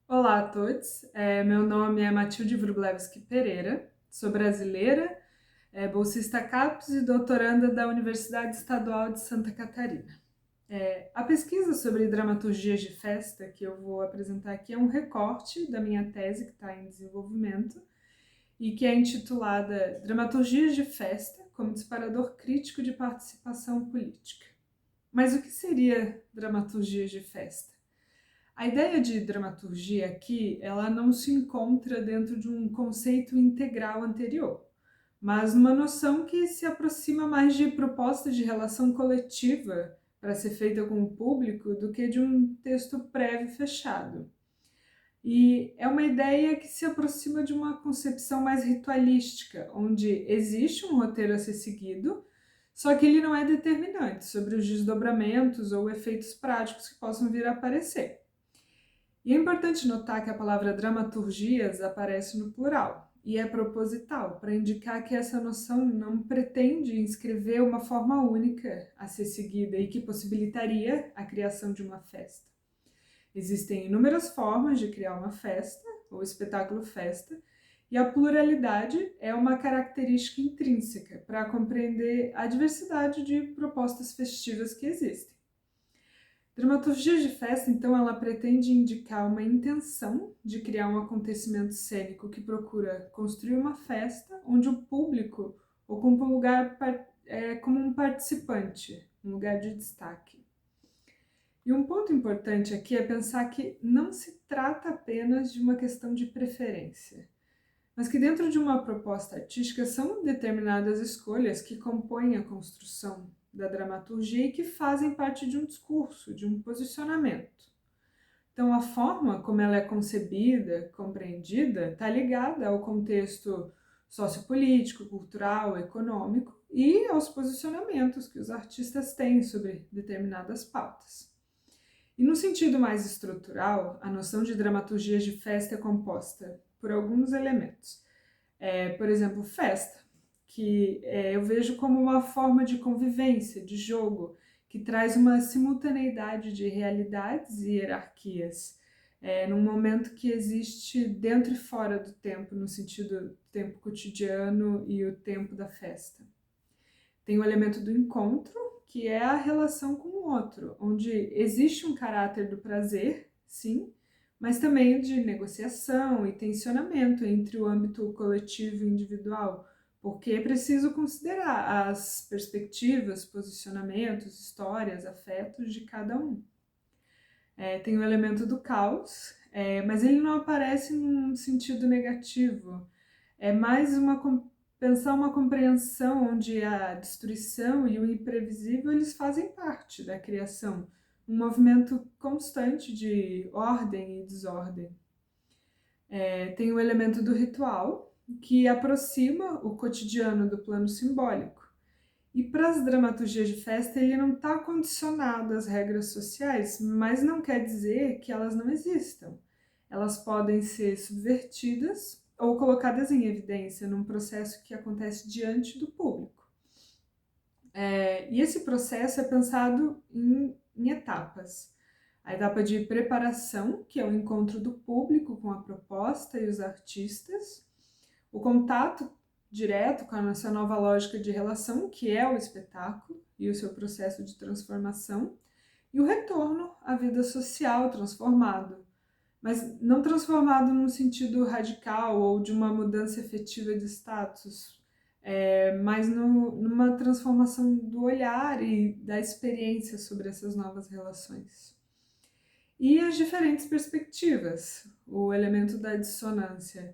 Olá a todos, meu nome é Matilde Wróblewski Pereira, sou brasileira, bolsista CAPES e doutoranda da Universidade Estadual de Santa Catarina. A pesquisa sobre dramaturgias de festa que eu vou apresentar aqui é um recorte da minha tese que está em desenvolvimento e que é intitulada Dramaturgias de Festa como disparador crítico de participação política. Mas o que seria dramaturgias de festa? A ideia de dramaturgia aqui, ela não se encontra dentro de um conceito integral anterior, mas numa noção que se aproxima mais de proposta de relação coletiva para ser feita com o público do que de um texto prévio fechado. E é uma ideia que se aproxima de uma concepção mais ritualística, onde existe um roteiro a ser seguido, só que ele não é determinante sobre os desdobramentos ou efeitos práticos que possam vir a aparecer. E é importante notar que a palavra dramaturgias aparece no plural e é proposital para indicar que essa noção não pretende inscrever uma forma única a ser seguida e que possibilitaria a criação de uma festa. Existem inúmeras formas de criar uma festa ou espetáculo festa, e a pluralidade é uma característica intrínseca para compreender a diversidade de propostas festivas que existem. Dramaturgia de festa, então, ela pretende indicar uma intenção de criar um acontecimento cênico que procura construir uma festa onde o público ocupa um lugar como um participante, um lugar de destaque. E um ponto importante aqui é pensar que não se trata apenas de uma questão de preferência, mas que dentro de uma proposta artística são determinadas escolhas que compõem a construção da dramaturgia e que fazem parte de um discurso, de um posicionamento. Então, a forma como ela é concebida, compreendida, está ligada ao contexto sociopolítico, cultural, econômico e aos posicionamentos que os artistas têm sobre determinadas pautas. E no sentido mais estrutural, a noção de dramaturgia de festa é composta por alguns elementos. Por exemplo, festa, que eu vejo como uma forma de convivência, de jogo, que traz uma simultaneidade de realidades e hierarquias, num momento que existe dentro e fora do tempo, no sentido do tempo cotidiano e o tempo da festa. Tem o elemento do encontro, que é a relação com o outro, onde existe um caráter do prazer, sim, mas também de negociação e tensionamento entre o âmbito coletivo e individual, porque é preciso considerar as perspectivas, posicionamentos, histórias, afetos de cada um. Tem o elemento do caos, mas ele não aparece num sentido negativo, é mais pensar uma compreensão onde a destruição e o imprevisível eles fazem parte da criação, um movimento constante de ordem e desordem. Tem o elemento do ritual, que aproxima o cotidiano do plano simbólico. E para as dramaturgias de festa, ele não está condicionado às regras sociais, mas não quer dizer que elas não existam. Elas podem ser subvertidas ou colocadas em evidência num processo que acontece diante do público. E esse processo é pensado em etapas. A etapa de preparação, que é o encontro do público com a proposta e os artistas, o contato direto com a nossa nova lógica de relação, que é o espetáculo e o seu processo de transformação, e o retorno à vida social transformado, mas não transformado num sentido radical ou de uma mudança efetiva de status, mas numa transformação do olhar e da experiência sobre essas novas relações. E as diferentes perspectivas, o elemento da dissonância.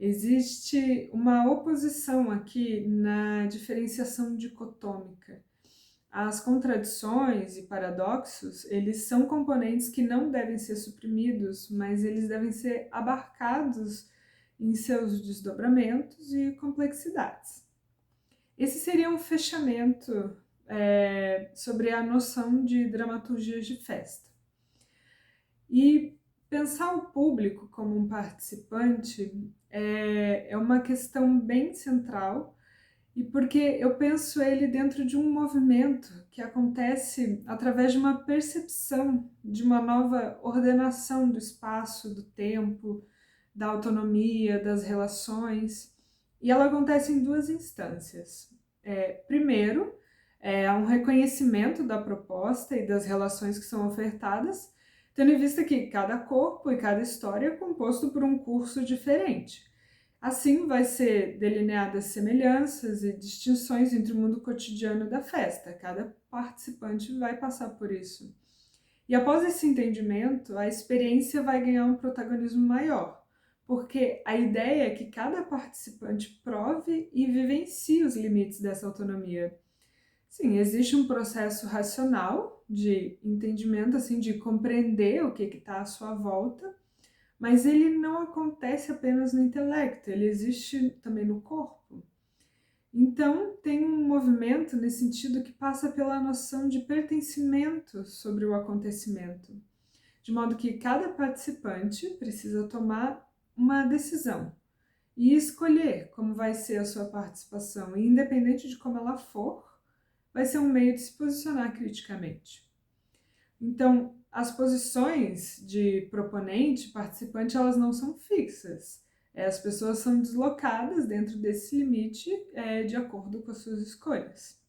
Existe uma oposição aqui na diferenciação dicotômica. As contradições e paradoxos, eles são componentes que não devem ser suprimidos, mas eles devem ser abarcados em seus desdobramentos e complexidades. Esse seria um fechamento sobre a noção de dramaturgias de festa. E pensar o público como um participante é uma questão bem central e porque eu penso ele dentro de um movimento que acontece através de uma percepção de uma nova ordenação do espaço, do tempo, da autonomia, das relações, e ela acontece em duas instâncias. Primeiro, há um reconhecimento da proposta e das relações que são ofertadas, tendo em vista que cada corpo e cada história é composto por um curso diferente. Assim, vai ser delineadas semelhanças e distinções entre o mundo cotidiano da festa. Cada participante vai passar por isso. E após esse entendimento, a experiência vai ganhar um protagonismo maior, porque a ideia é que cada participante prove e vivencie os limites dessa autonomia. Sim, existe um processo racional de entendimento, assim, de compreender o que está à sua volta, mas ele não acontece apenas no intelecto, ele existe também no corpo. Então, tem um movimento nesse sentido que passa pela noção de pertencimento sobre o acontecimento, de modo que cada participante precisa tomar uma decisão e escolher como vai ser a sua participação, e independente de como ela for, vai ser um meio de se posicionar criticamente. Então, as posições de proponente, participante, elas não são fixas. As pessoas são deslocadas dentro desse limite de acordo com as suas escolhas.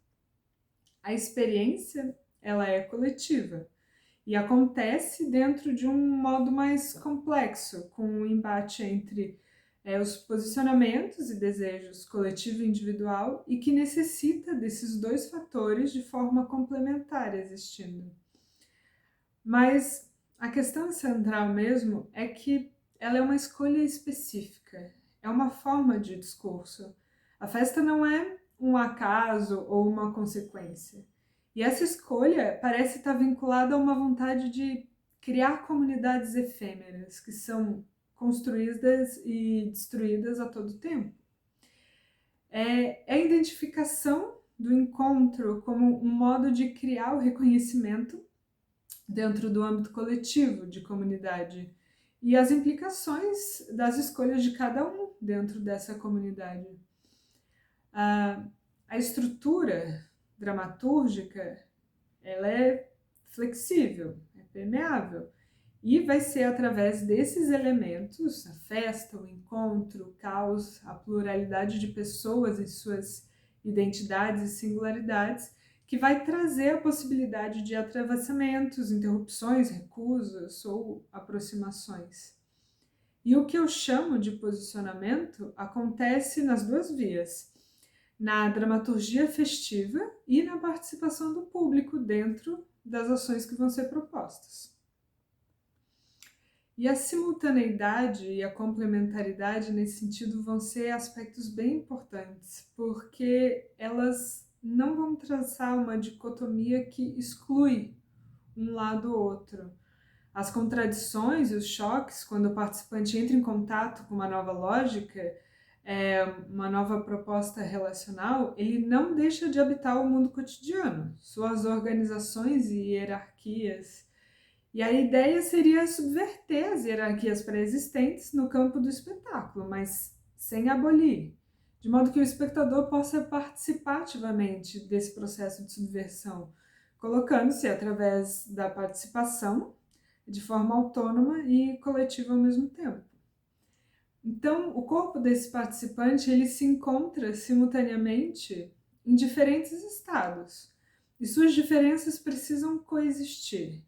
A experiência, ela é coletiva e acontece dentro de um modo mais complexo, com um embate entre os posicionamentos e desejos coletivo e individual, e que necessita desses dois fatores de forma complementar existindo. Mas a questão central mesmo é que ela é uma escolha específica, é uma forma de discurso. A festa não é um acaso ou uma consequência. E essa escolha parece estar vinculada a uma vontade de criar comunidades efêmeras que são construídas e destruídas a todo tempo. É a identificação do encontro como um modo de criar o reconhecimento dentro do âmbito coletivo de comunidade e as implicações das escolhas de cada um dentro dessa comunidade. A estrutura dramatúrgica, ela é flexível, é permeável, e vai ser através desses elementos, a festa, o encontro, o caos, a pluralidade de pessoas e suas identidades e singularidades, que vai trazer a possibilidade de atravessamentos, interrupções, recusas ou aproximações. E o que eu chamo de posicionamento acontece nas duas vias, na dramaturgia festiva e na participação do público dentro das ações que vão ser propostas. E a simultaneidade e a complementaridade nesse sentido vão ser aspectos bem importantes, porque elas não vão traçar uma dicotomia que exclui um lado ou outro. As contradições e os choques, quando o participante entra em contato com uma nova lógica, uma nova proposta relacional, ele não deixa de habitar o mundo cotidiano, suas organizações e hierarquias. E a ideia seria subverter as hierarquias pré-existentes no campo do espetáculo, mas sem abolir, de modo que o espectador possa participar ativamente desse processo de subversão, colocando-se através da participação de forma autônoma e coletiva ao mesmo tempo. Então, o corpo desse participante ele se encontra simultaneamente em diferentes estados, e suas diferenças precisam coexistir.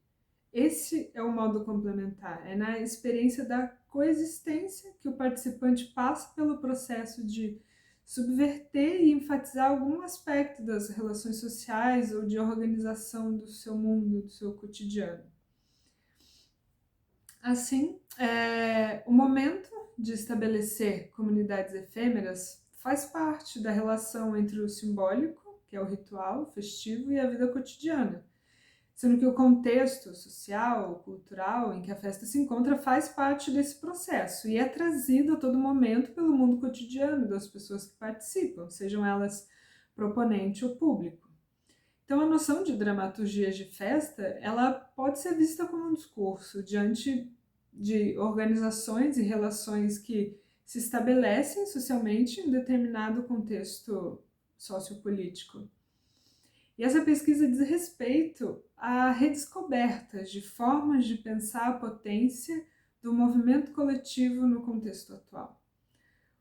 Esse é o modo complementar, é na experiência da coexistência que o participante passa pelo processo de subverter e enfatizar algum aspecto das relações sociais ou de organização do seu mundo, do seu cotidiano. Assim, o momento de estabelecer comunidades efêmeras faz parte da relação entre o simbólico, que é o ritual, o festivo, e a vida cotidiana, sendo que o contexto social, cultural em que a festa se encontra faz parte desse processo e é trazido a todo momento pelo mundo cotidiano das pessoas que participam, sejam elas proponente ou público. Então, a noção de dramaturgias de festa, ela pode ser vista como um discurso diante de organizações e relações que se estabelecem socialmente em um determinado contexto sociopolítico. E essa pesquisa diz respeito a redescobertas de formas de pensar a potência do movimento coletivo no contexto atual.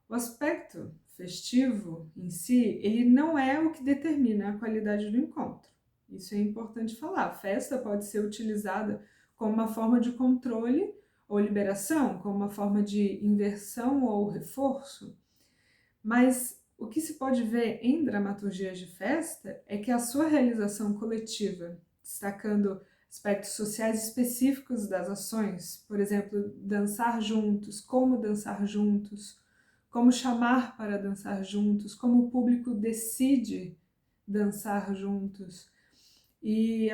O aspecto festivo em si, ele não é o que determina a qualidade do encontro. Isso é importante falar. A festa pode ser utilizada como uma forma de controle ou liberação, como uma forma de inversão ou reforço, mas o que se pode ver em dramaturgias de festa é que a sua realização coletiva, destacando aspectos sociais específicos das ações, por exemplo, dançar juntos, como chamar para dançar juntos, como o público decide dançar juntos, e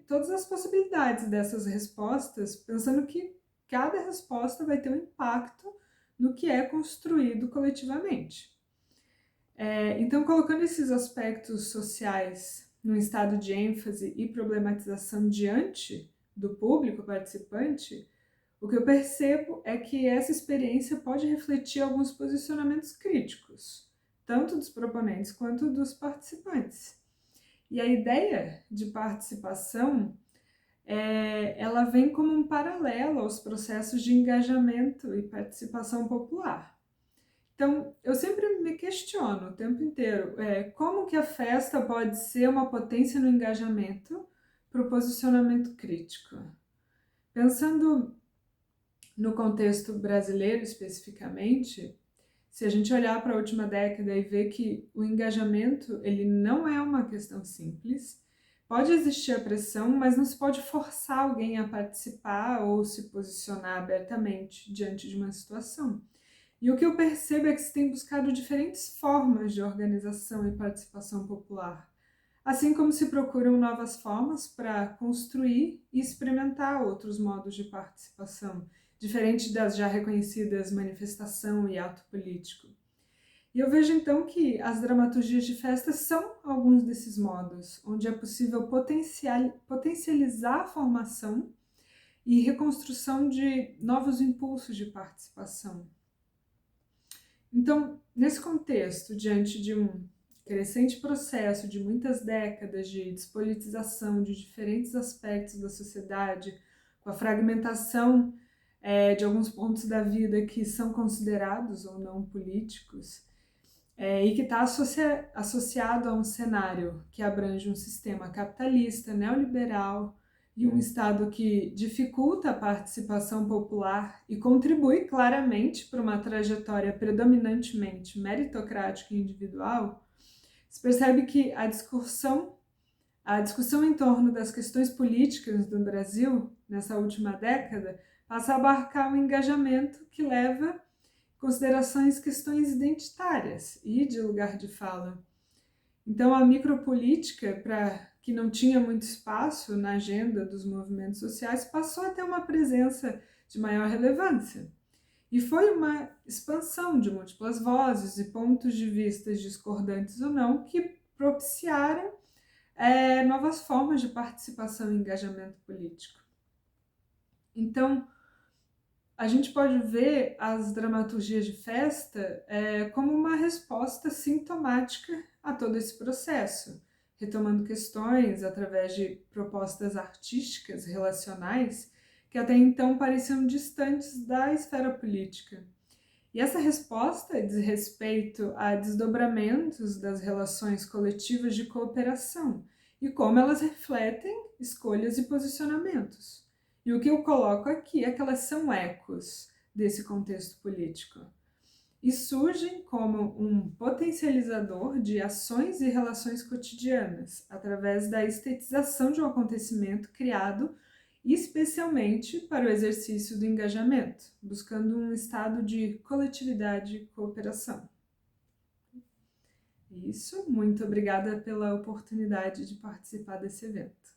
todas as possibilidades dessas respostas, pensando que cada resposta vai ter um impacto no que é construído coletivamente. Então, colocando esses aspectos sociais num estado de ênfase e problematização diante do público participante, o que eu percebo é que essa experiência pode refletir alguns posicionamentos críticos, tanto dos proponentes quanto dos participantes. E a ideia de participação, ela vem como um paralelo aos processos de engajamento e participação popular. Então, eu sempre me questiono o tempo inteiro, como que a festa pode ser uma potência no engajamento para o posicionamento crítico? Pensando no contexto brasileiro especificamente, se a gente olhar para a última década e ver que o engajamento ele não é uma questão simples, pode existir a pressão, mas não se pode forçar alguém a participar ou se posicionar abertamente diante de uma situação. E o que eu percebo é que se tem buscado diferentes formas de organização e participação popular, assim como se procuram novas formas para construir e experimentar outros modos de participação, diferente das já reconhecidas manifestação e ato político. E eu vejo então que as dramaturgias de festa são alguns desses modos, onde é possível potencializar a formação e reconstrução de novos impulsos de participação. Então, nesse contexto, diante de um crescente processo de muitas décadas de despolitização de diferentes aspectos da sociedade, com a fragmentação de alguns pontos da vida que são considerados ou não políticos, e que está associado a um cenário que abrange um sistema capitalista, neoliberal, e um Estado que dificulta a participação popular e contribui claramente para uma trajetória predominantemente meritocrática e individual, se percebe que a discussão em torno das questões políticas do Brasil, nessa última década, passa a abarcar um engajamento que leva em considerações questões identitárias e de lugar de fala. Então, a micropolítica, que não tinha muito espaço na agenda dos movimentos sociais, passou a ter uma presença de maior relevância. E foi uma expansão de múltiplas vozes e pontos de vista discordantes ou não que propiciaram novas formas de participação e engajamento político. Então, a gente pode ver as dramaturgias de festa como uma resposta sintomática a todo esse processo, retomando questões através de propostas artísticas relacionais que até então pareciam distantes da esfera política. E essa resposta diz respeito a desdobramentos das relações coletivas de cooperação e como elas refletem escolhas e posicionamentos. E o que eu coloco aqui é que elas são ecos desse contexto político e surgem como um potencializador de ações e relações cotidianas, através da estetização de um acontecimento criado especialmente para o exercício do engajamento, buscando um estado de coletividade e cooperação. Isso, muito obrigada pela oportunidade de participar desse evento.